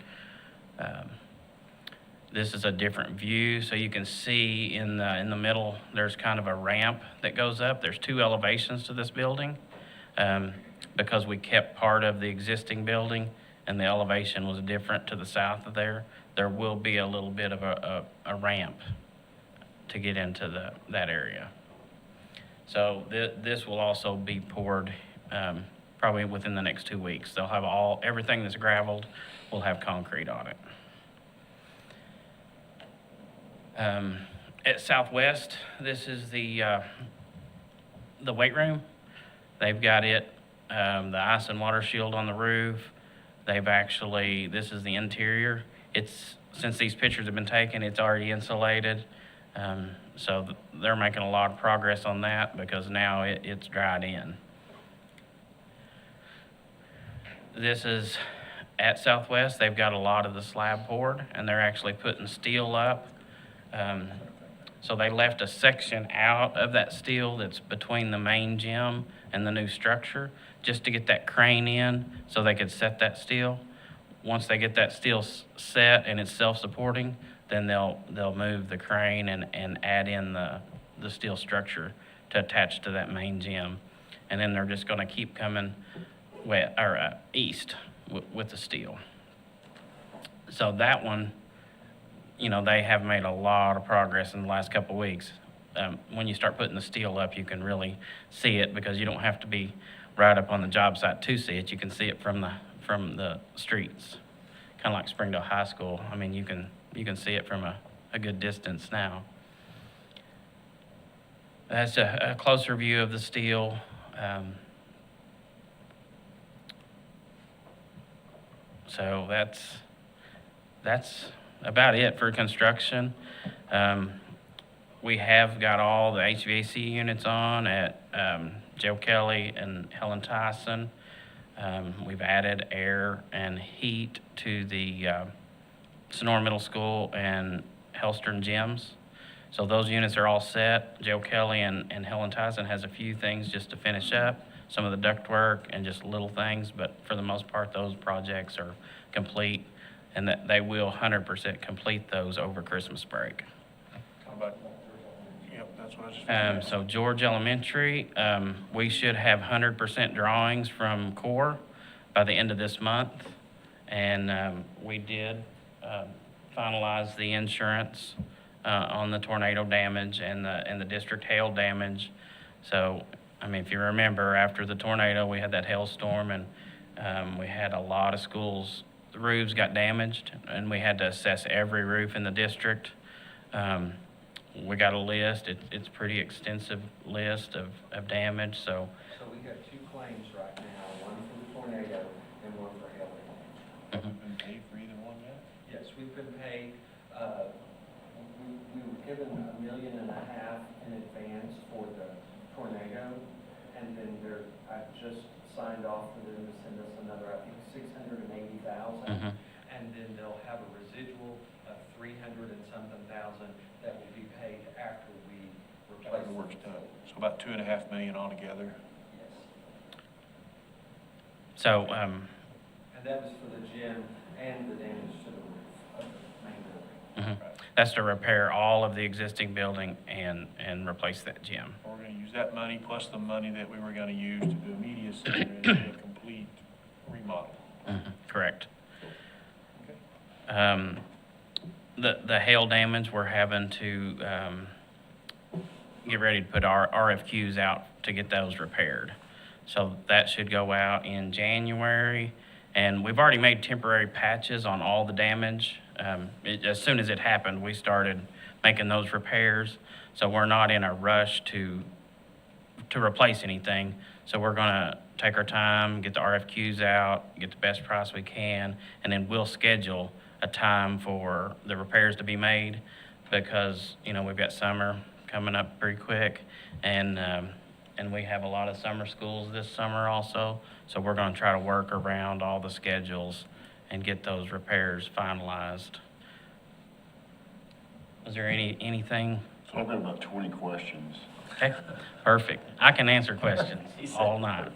S14: This is a different view, so you can see in the middle, there's kind of a ramp that goes up. There's 2 elevations to this building. Because we kept part of the existing building and the elevation was different to the south of there will be a little bit of a ramp to get into that area. So this will also be poured probably within the next 2 weeks. They'll have everything that's gravelled will have concrete on it. At Southwest, this is the weight room. They've got it, the ice and water shield on the roof. They've actually, this is the interior. Since these pictures have been taken, it's already insulated. So they're making a lot of progress on that because now it's dried in. This is at Southwest. They've got a lot of the slab poured, and they're actually putting steel up. So they left a section out of that steel that's between the main gym and the new structure, just to get that crane in so they could set that steel. Once they get that steel set and it's self-supporting, then they'll move the crane and add in the steel structure to attach to that main gym. And then they're just gonna keep coming east with the steel. So that one, you know, they have made a lot of progress in the last couple of weeks. When you start putting the steel up, you can really see it because you don't have to be right up on the job site to see it. You can see it from the streets, kind of like Springdale High School. I mean, you can see it from a good distance now. That's a closer view of the steel. So that's about it for construction. We have got all the HVAC units on at Joe Kelly and Helen Tyson. We've added air and heat to the Sonora Middle School and Hellstern gyms. So those units are all set. Joe Kelly and Helen Tyson has a few things just to finish up, some of the ductwork and just little things, but for the most part, those projects are complete, and that they will 100% complete those over Christmas break.
S1: How about, yep, that's what I just.
S14: So George Elementary, we should have 100% drawings from core by the end of this month. And we did finalize the insurance on the tornado damage and the district hail damage. So, I mean, if you remember, after the tornado, we had that hailstorm, and we had a lot of schools, the roofs got damaged, and we had to assess every roof in the district. We got a list. It's a pretty extensive list of damage, so.
S15: So we got 2 claims right now, one for the tornado and one for hail damage.
S1: Have we been paid for either one yet?
S15: Yes, we've been paid, we were given $1.5 million in advance for the tornado, and then I just signed off for them to send us another, I think, $680,000. And then they'll have a residual of $300 and something thousand that will be paid after we replace
S1: After the work's
S15: the
S1: done. So about $2.5 million altogether.
S15: Yes.
S14: So,
S15: And that was for the gym and the damage to the roof of the main building.
S14: that's to repair all of the existing building and replace that gym.
S1: We're gonna use that money plus the money that we were gonna use to do a media center and do a complete remodel.
S14: Correct.
S1: Okay.
S14: The hail damage, we're having to get ready to put our RFQs out to get those repaired. So that should go out in January, and we've already made temporary patches on all the damage. As soon as it happened, we started making those repairs, so we're not in a rush to replace anything. So we're gonna take our time, get the RFQs out, get the best price we can, and then we'll schedule a time for the repairs to be made because, you know, we've got summer coming up pretty quick, and we have a lot of summer schools this summer also. So we're gonna try to work around all the schedules and get those repairs finalized. Is there anything?
S7: So I've got about 20 questions.
S14: Okay, perfect. I can answer questions all night.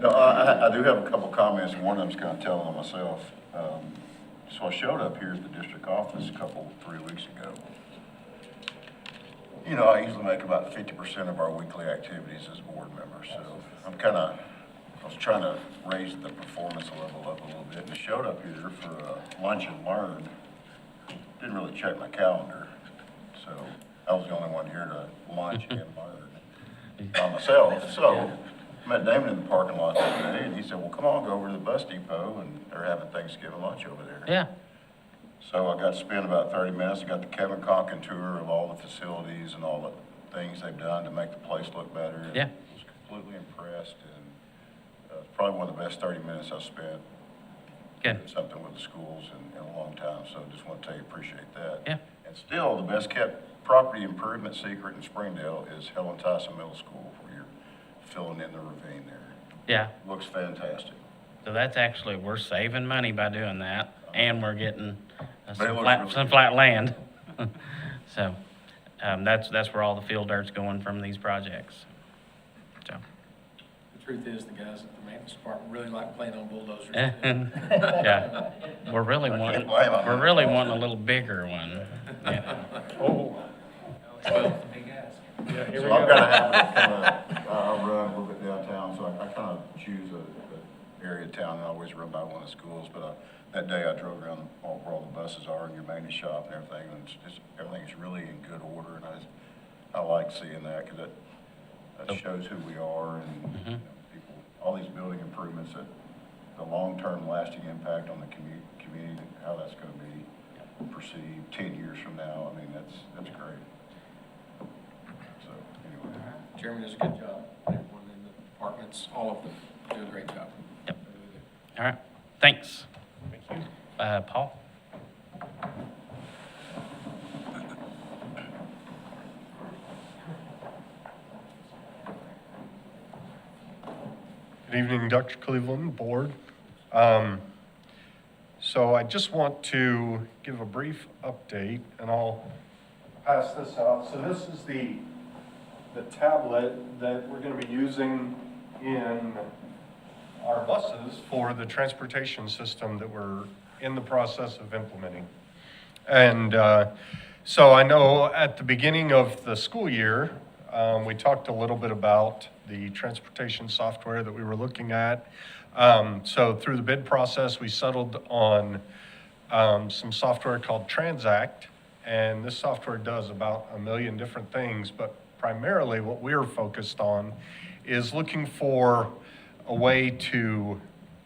S7: No, I do have a couple comments, and one of them's kind of telling on myself. So I showed up here at the district office 3 weeks ago. You know, I usually make about 50% of our weekly activities as board members, so I was trying to raise the performance level up a little bit, and I showed up here for lunch and learn. Didn't really check my calendar, so I was the only one here to lunch and learn by myself. So I met Damon in the parking lot the other day, and he said, well, come on, go over to the bus depot, and they're having Thanksgiving lunch over there.
S14: Yeah.
S7: So I got to spend about 30 minutes. I got the Kevin Conkin tour of all the facilities and all the things they've done to make the place look better.
S14: Yeah.
S7: I was completely impressed, and it's probably one of the best 30 minutes I've spent
S14: Good.
S7: doing something with the schools in a long time, so just want to tell you, appreciate that.
S14: Yeah.
S7: And still, the best kept property improvement secret in Springdale is Helen Tyson Middle School, where you're filling in the ravine there.
S14: Yeah.
S7: Looks fantastic.
S14: So that's actually, we're saving money by doing that, and we're getting
S7: But it
S14: some
S7: looks
S14: flat,
S7: really
S14: some
S7: good.
S14: flat land. So, that's where all the field dirt's going from these projects. So,
S6: The truth is, the guys at the maintenance department really like playing on bulldozers.
S14: yeah, we're really wanting a little bigger one. Yeah.
S1: Oh,
S6: Well, it's a big ask.
S1: yeah, here
S7: So
S1: we
S7: I'm gonna
S1: go.
S7: have to kind of, I'll run a little bit downtown, so I kind of choose a area of town, and I always run by one of the schools, but that day I drove around where all the buses are and your maintenance shop and everything, and it's just, everything's really in good order, and I like seeing that, because that shows who we are, and you know, people, all these building improvements, that the long-term lasting impact on the community, how that's gonna be perceived 10 years from now. I mean, that's great. So, anyway.
S6: Chairman does a good job. Everyone in the departments, all of them, do a great job.
S14: Yep. All right, thanks.
S1: Thank you.
S14: Paul?
S16: Good evening, Dr. Cleveland, board. So I just want to give a brief update, and I'll pass this out. So this is the tablet that we're going to be using in our buses for the transportation system that we're in the process of implementing. And so I know at the beginning of the school year, we talked a little bit about the transportation software that we were looking at. So through the bid process, we settled on some software called Transact, and this software does about 1 million different things, but primarily what we're focused on is looking for a way to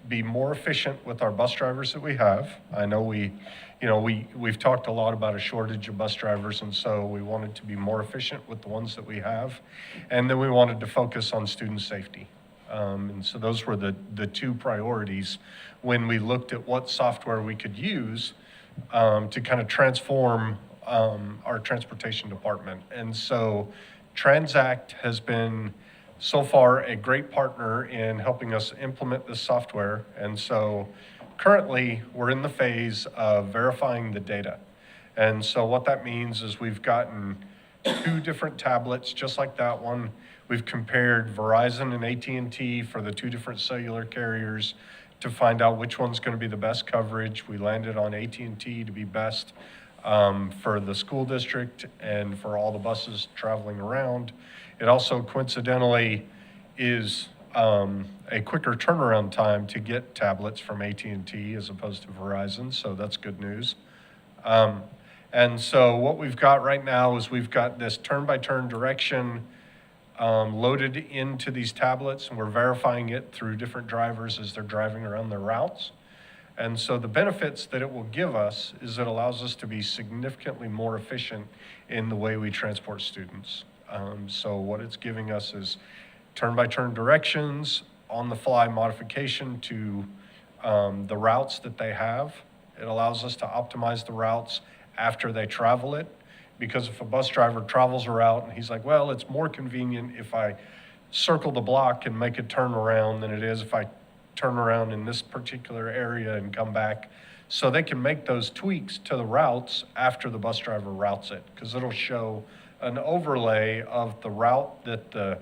S16: be more efficient with our bus drivers that we have. I know we've talked a lot about a shortage of bus drivers, and so we wanted to be more efficient with the ones that we have. And then we wanted to focus on student safety. And so those were the two priorities when we looked at what software we could use to kind of transform our transportation department. And so Transact has been so far a great partner in helping us implement this software. And so currently we're in the phase of verifying the data. And so what that means is we've gotten 2 different tablets just like that one. We've compared Verizon and AT&T for the 2 different cellular carriers to find out which one's going to be the best coverage. We landed on AT&T to be best for the school district and for all the buses traveling around. It also coincidentally is a quicker turnaround time to get tablets from AT&T as opposed to Verizon, so that's good news. And so what we've got right now is we've got this turn-by-turn direction loaded into these tablets, and we're verifying it through different drivers as they're driving around their routes. And so the benefits that it will give us is it allows us to be significantly more efficient in the way we transport students. So what it's giving us is turn-by-turn directions, on-the-fly modification to the routes that they have. It allows us to optimize the routes after they travel it, because if a bus driver travels a route and he's like, well, it's more convenient if I circle the block and make a turn around than it is if I turn around in this particular area and come back. So they can make those tweaks to the routes after the bus driver routes it, because it'll show an overlay of the route that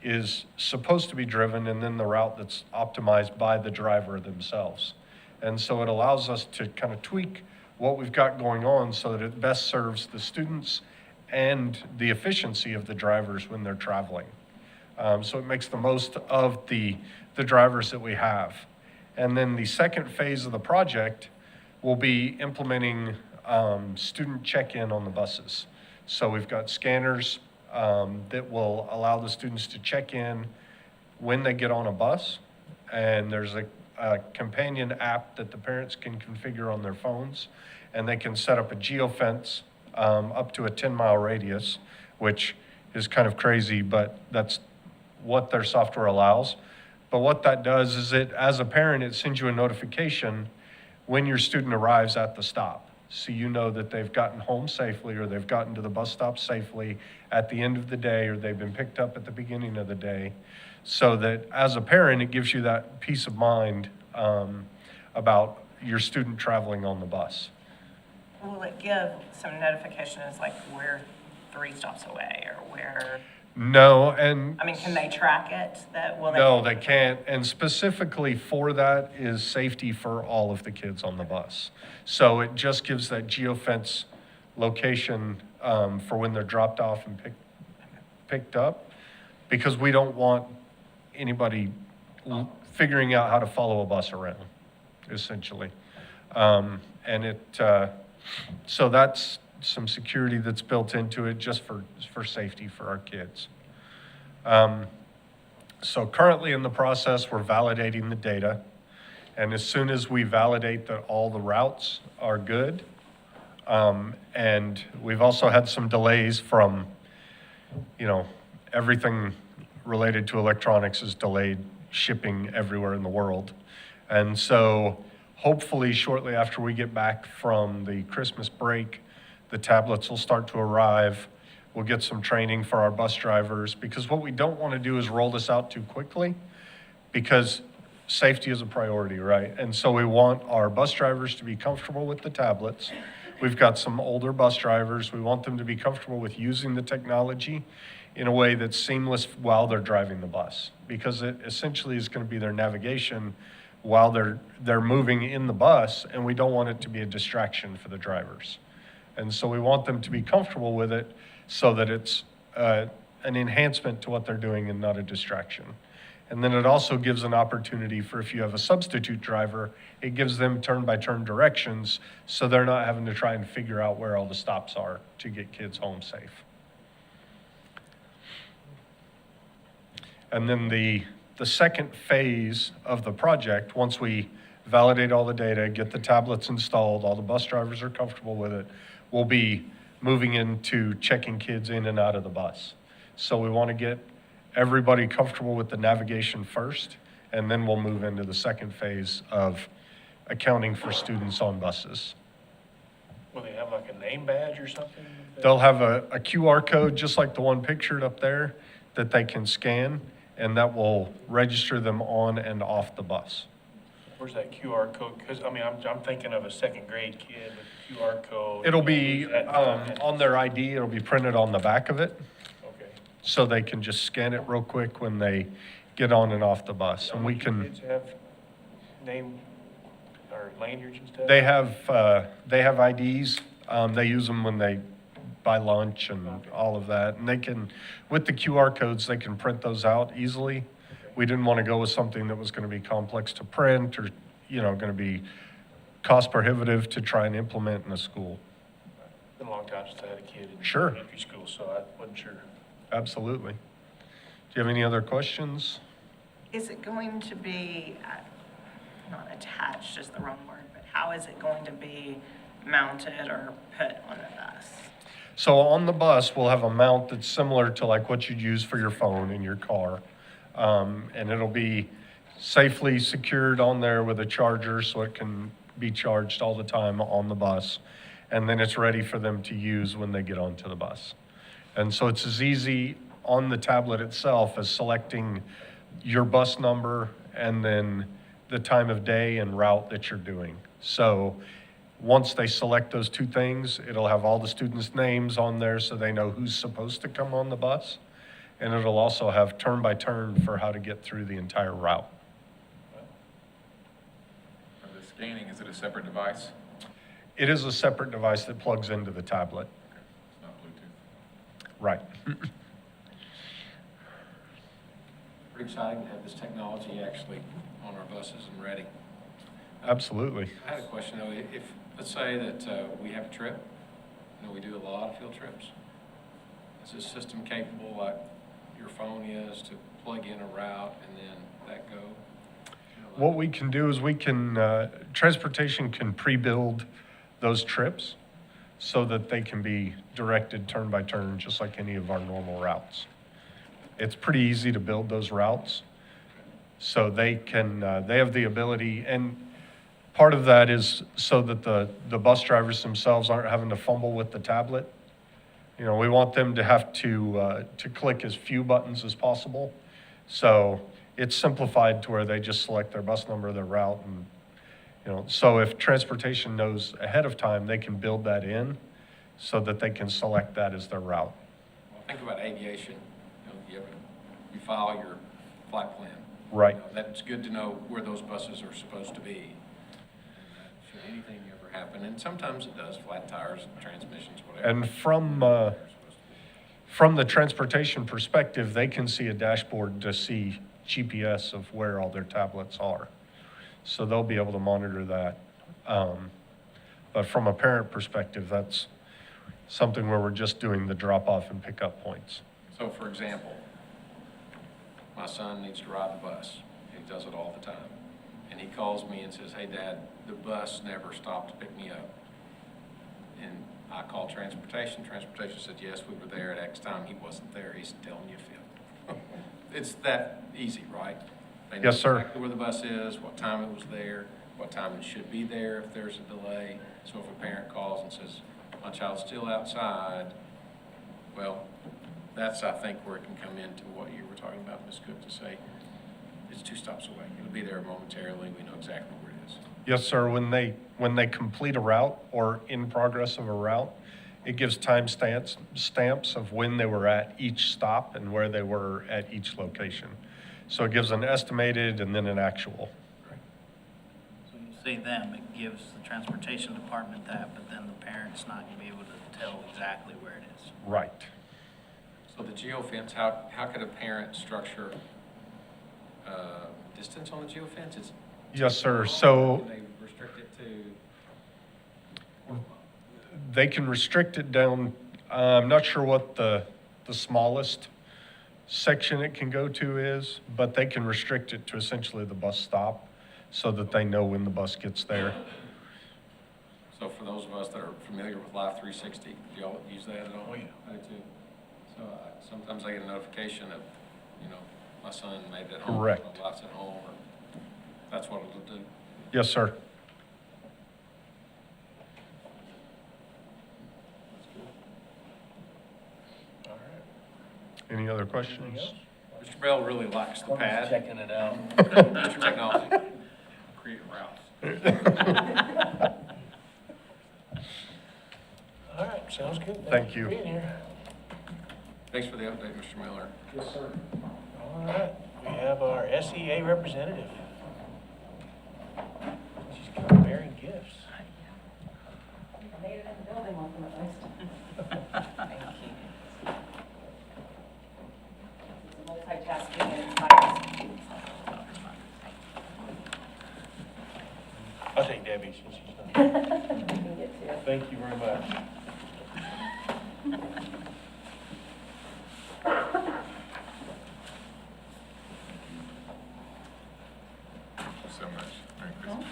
S16: is supposed to be driven and then the route that's optimized by the driver themselves. And so it allows us to kind of tweak what we've got going on so that it best serves the students and the efficiency of the drivers when they're traveling. So it makes the most of the drivers that we have. And then the second phase of the project will be implementing student check-in on the buses. So we've got scanners that will allow the students to check in when they get on a bus. And there's a companion app that the parents can configure on their phones. And they can set up a geofence up to a 10-mile radius, which is kind of crazy, but that's what their software allows. But what that does is as a parent, it sends you a notification when your student arrives at the stop. So you know that they've gotten home safely, or they've gotten to the bus stop safely at the end of the day, or they've been picked up at the beginning of the day. So that as a parent, it gives you that peace of mind about your student traveling on the bus.
S8: Will it give some notifications like we're 3 stops away or where?
S16: No, and
S8: I mean, can they track it?
S16: no, they can't. And specifically for that is safety for all of the kids on the bus. So it just gives that geofence location for when they're dropped off and picked up, because we don't want anybody figuring out how to follow a bus around, essentially. So that's some security that's built into it just for safety for our kids. So currently in the process, we're validating the data. And as soon as we validate that all the routes are good, and we've also had some delays from, everything related to electronics is delayed shipping everywhere in the world. And so hopefully shortly after we get back from the Christmas break, the tablets will start to arrive. We'll get some training for our bus drivers, because what we don't want to do is roll this out too quickly, because safety is a priority, right? And so we want our bus drivers to be comfortable with the tablets. We've got some older bus drivers. We want them to be comfortable with using the technology in a way that's seamless while they're driving the bus, because it essentially is going to be their navigation while they're moving in the bus, and we don't want it to be a distraction for the drivers. And so we want them to be comfortable with it so that it's an enhancement to what they're doing and not a distraction. And then it also gives an opportunity for, if you have a substitute driver, it gives them turn-by-turn directions so they're not having to try and figure out where all the stops are to get kids home safe. And then the second phase of the project, once we validate all the data, get the tablets installed, all the bus drivers are comfortable with it, we'll be moving into checking kids in and out of the bus. So we want to get everybody comfortable with the navigation first, and then we'll move into the second phase of accounting for students on buses.
S1: Will they have like a name badge or something?
S16: They'll have a QR code, just like the one pictured up there, that they can scan, and that will register them on and off the bus.
S1: Where's that QR code? Because, I'm thinking of a second grade kid with a QR code.
S16: It'll be on their ID, it'll be printed on the back of it,
S1: Okay.
S16: so they can just scan it real quick when they get on and off the bus. And we can,
S1: Kids have name or lanyards and stuff?
S16: they have IDs, they use them when they buy lunch and all of that. And they can, with the QR codes, they can print those out easily. We didn't want to go with something that was going to be complex to print or, going to be cost prohibitive to try and implement in a school.
S1: It's been a long time since I had a kid in
S16: Sure.
S1: elementary school, so I wasn't sure.
S16: Absolutely. Do you have any other questions?
S8: Is it going to be, not attached is the wrong word, but how is it going to be mounted or put on the bus?
S16: So on the bus, we'll have a mount that's similar to like what you'd use for your phone in your car. And it'll be safely secured on there with a charger so it can be charged all the time on the bus. And then it's ready for them to use when they get onto the bus. And so it's as easy on the tablet itself as selecting your bus number and then the time of day and route that you're doing. So once they select those two things, it'll have all the students' names on there so they know who's supposed to come on the bus. And it'll also have turn by turn for how to get through the entire route.
S6: For the scanning, is it a separate device?
S16: It is a separate device that plugs into the tablet.
S6: It's not Bluetooth.
S16: Right.
S6: Pretty exciting to have this technology actually on our buses and ready.
S16: Absolutely.
S6: I had a question though. If, let's say that we have a trip, we do a lot of field trips. Is this system capable, like your phone is, to plug in a route and then that go?
S16: What we can do is we can, transportation can pre-build those trips so that they can be directed turn by turn, just like any of our normal routes. It's pretty easy to build those routes. So they can, they have the ability, and part of that is so that the bus drivers themselves aren't having to fumble with the tablet. You know, we want them to have to click as few buttons as possible. So it's simplified to where they just select their bus number, their route, and, you know, so if transportation knows ahead of time, they can build that in so that they can select that as their route.
S6: Well, think about aviation. You file your flight plan.
S16: Right.
S6: You know, that's good to know where those buses are supposed to be. Should anything ever happen, and sometimes it does, flat tires, transmissions, whatever.
S16: And from the transportation perspective, they can see a dashboard to see GPS of where all their tablets are. So they'll be able to monitor that. But from a parent perspective, that's something where we're just doing the drop-off and pick-up points.
S6: So for example, my son needs to ride the bus. He does it all the time. And he calls me and says, "Hey, Dad, the bus never stopped to pick me up." And I called transportation. Transportation said, "Yes, we were there at X time." He wasn't there. He's telling you a fib. It's that easy, right? They know
S16: Yes, sir.
S6: exactly where the bus is, what time it was there, what time it should be there if there's a delay. So if a parent calls and says, "My child's still outside," well, that's, I think, where it can come into what you were talking about, Ms. Cook, to say, it's 2 stops away. It'll be there momentarily. We know exactly where it is.
S16: Yes, sir. When they complete a route or in progress of a route, it gives time stamps of when they were at each stop and where they were at each location. So it gives an estimated and then an actual.
S17: So you say them, it gives the transportation department that, but then the parent's not going to be able to tell exactly where it is.
S16: Right.
S6: So the geofence, how could a parent structure distance on the geofence?
S16: Yes, sir. So
S6: Do they restrict it to?
S16: they can restrict it down, I'm not sure what the smallest section it can go to is, but they can restrict it to essentially the bus stop so that they know when the bus gets there.
S6: So for those of us that are familiar with Life 360, do y'all use that at all?
S1: Oh, yeah.
S6: I do too. So sometimes I get a notification of, my son made it home.
S16: Correct.
S6: My wife's at home, or that's what it'll do.
S16: Yes, sir.
S1: All right.
S16: Any other questions?
S6: Mr. Bell really likes the
S4: I'm just
S6: pad.
S4: checking it out.
S6: Mr. Technology. Create routes.
S1: All right, sounds good.
S16: Thank
S1: for
S16: you.
S1: being here.
S6: Thanks for the update, Mr. Miller.
S1: Yes, sir. All right, we have our SEA representative. She's bearing gifts.
S18: I made it in the building with them at least. Thank you. It's multitasking and it's
S1: I'll take Debbie since she's not.
S18: You can get to it.
S1: Thank you very much.
S6: So much. Merry Christmas.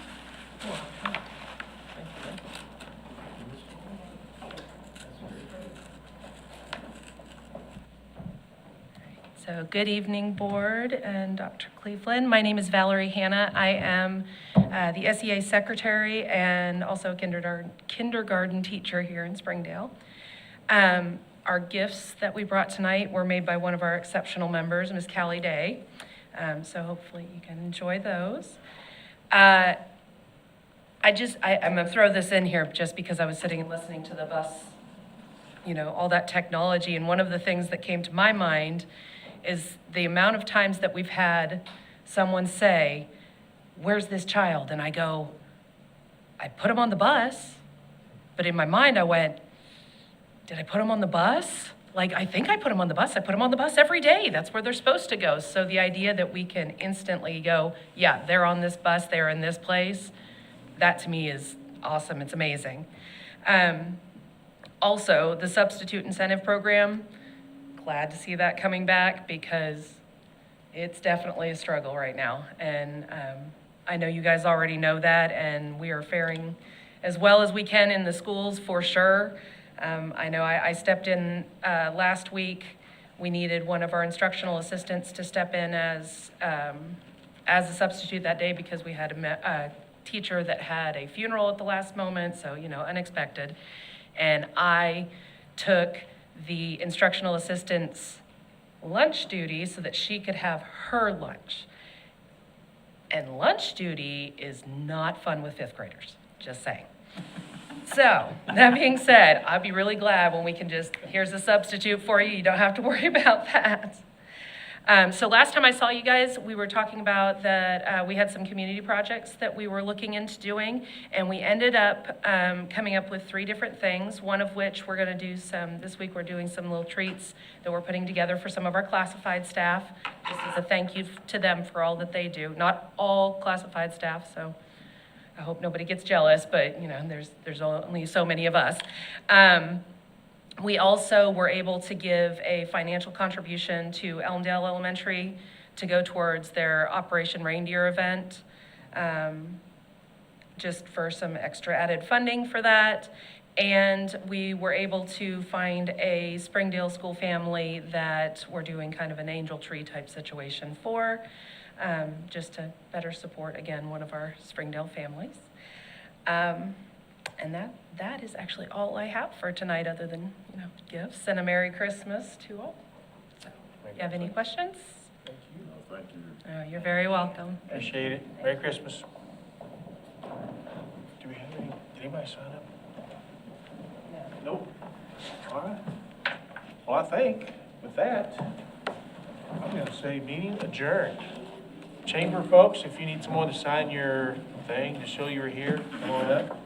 S9: So good evening, Board and Dr. Cleveland. My name is Valerie Hanna. I am the SEA Secretary and also a kindergarten teacher here in Springdale. Our gifts that we brought tonight were made by one of our exceptional members, Ms. Callie Day. So hopefully you can enjoy those. I'm gonna throw this in here just because I was sitting and listening to the bus, all that technology. And one of the things that came to my mind is the amount of times that we've had someone say, "Where's this child?" And I go, "I put him on the bus." But in my mind, I went, did I put him on the bus? Like, I think I put him on the bus. I put him on the bus every day. That's where they're supposed to go. So the idea that we can instantly go, yeah, they're on this bus, they're in this place, that to me is awesome. It's amazing. Also, the substitute incentive program, glad to see that coming back because it's definitely a struggle right now. And I know you guys already know that, and we are faring as well as we can in the schools for sure. I know I stepped in last week. We needed one of our instructional assistants to step in as
S19: as a substitute that day because we had a teacher that had a funeral at the last moment, so, unexpected. And I took the instructional assistant's lunch duty so that she could have her lunch. And lunch duty is not fun with fifth graders, just saying. So, that being said, I'd be really glad when we can here's a substitute for you, you don't have to worry about that. So last time I saw you guys, we were talking about that we had some community projects that we were looking into doing, and we ended up coming up with 3 different things, one of which we're gonna do this week we're doing some little treats that we're putting together for some of our classified staff, just as a thank you to them for all that they do. Not all classified staff, so I hope nobody gets jealous, but there's only so many of us. We also were able to give a financial contribution to Elmdale Elementary to go towards their Operation Reindeer event, just for some extra added funding for that. And we were able to find a Springdale school family that we're doing kind of an angel tree type situation for, just to better support, again, one of our Springdale families. And that is actually all I have for tonight, other than, gifts and a Merry Christmas to all. So, you have any questions?
S7: Thank you.
S19: Oh, you're very welcome.
S1: Appreciate it. Merry Christmas. Do we have did anybody sign up? Nope. All right. Well, I think with that, I'm gonna say meeting adjourned. Chamber folks, if you need someone to sign your thing to show you were here, come on up.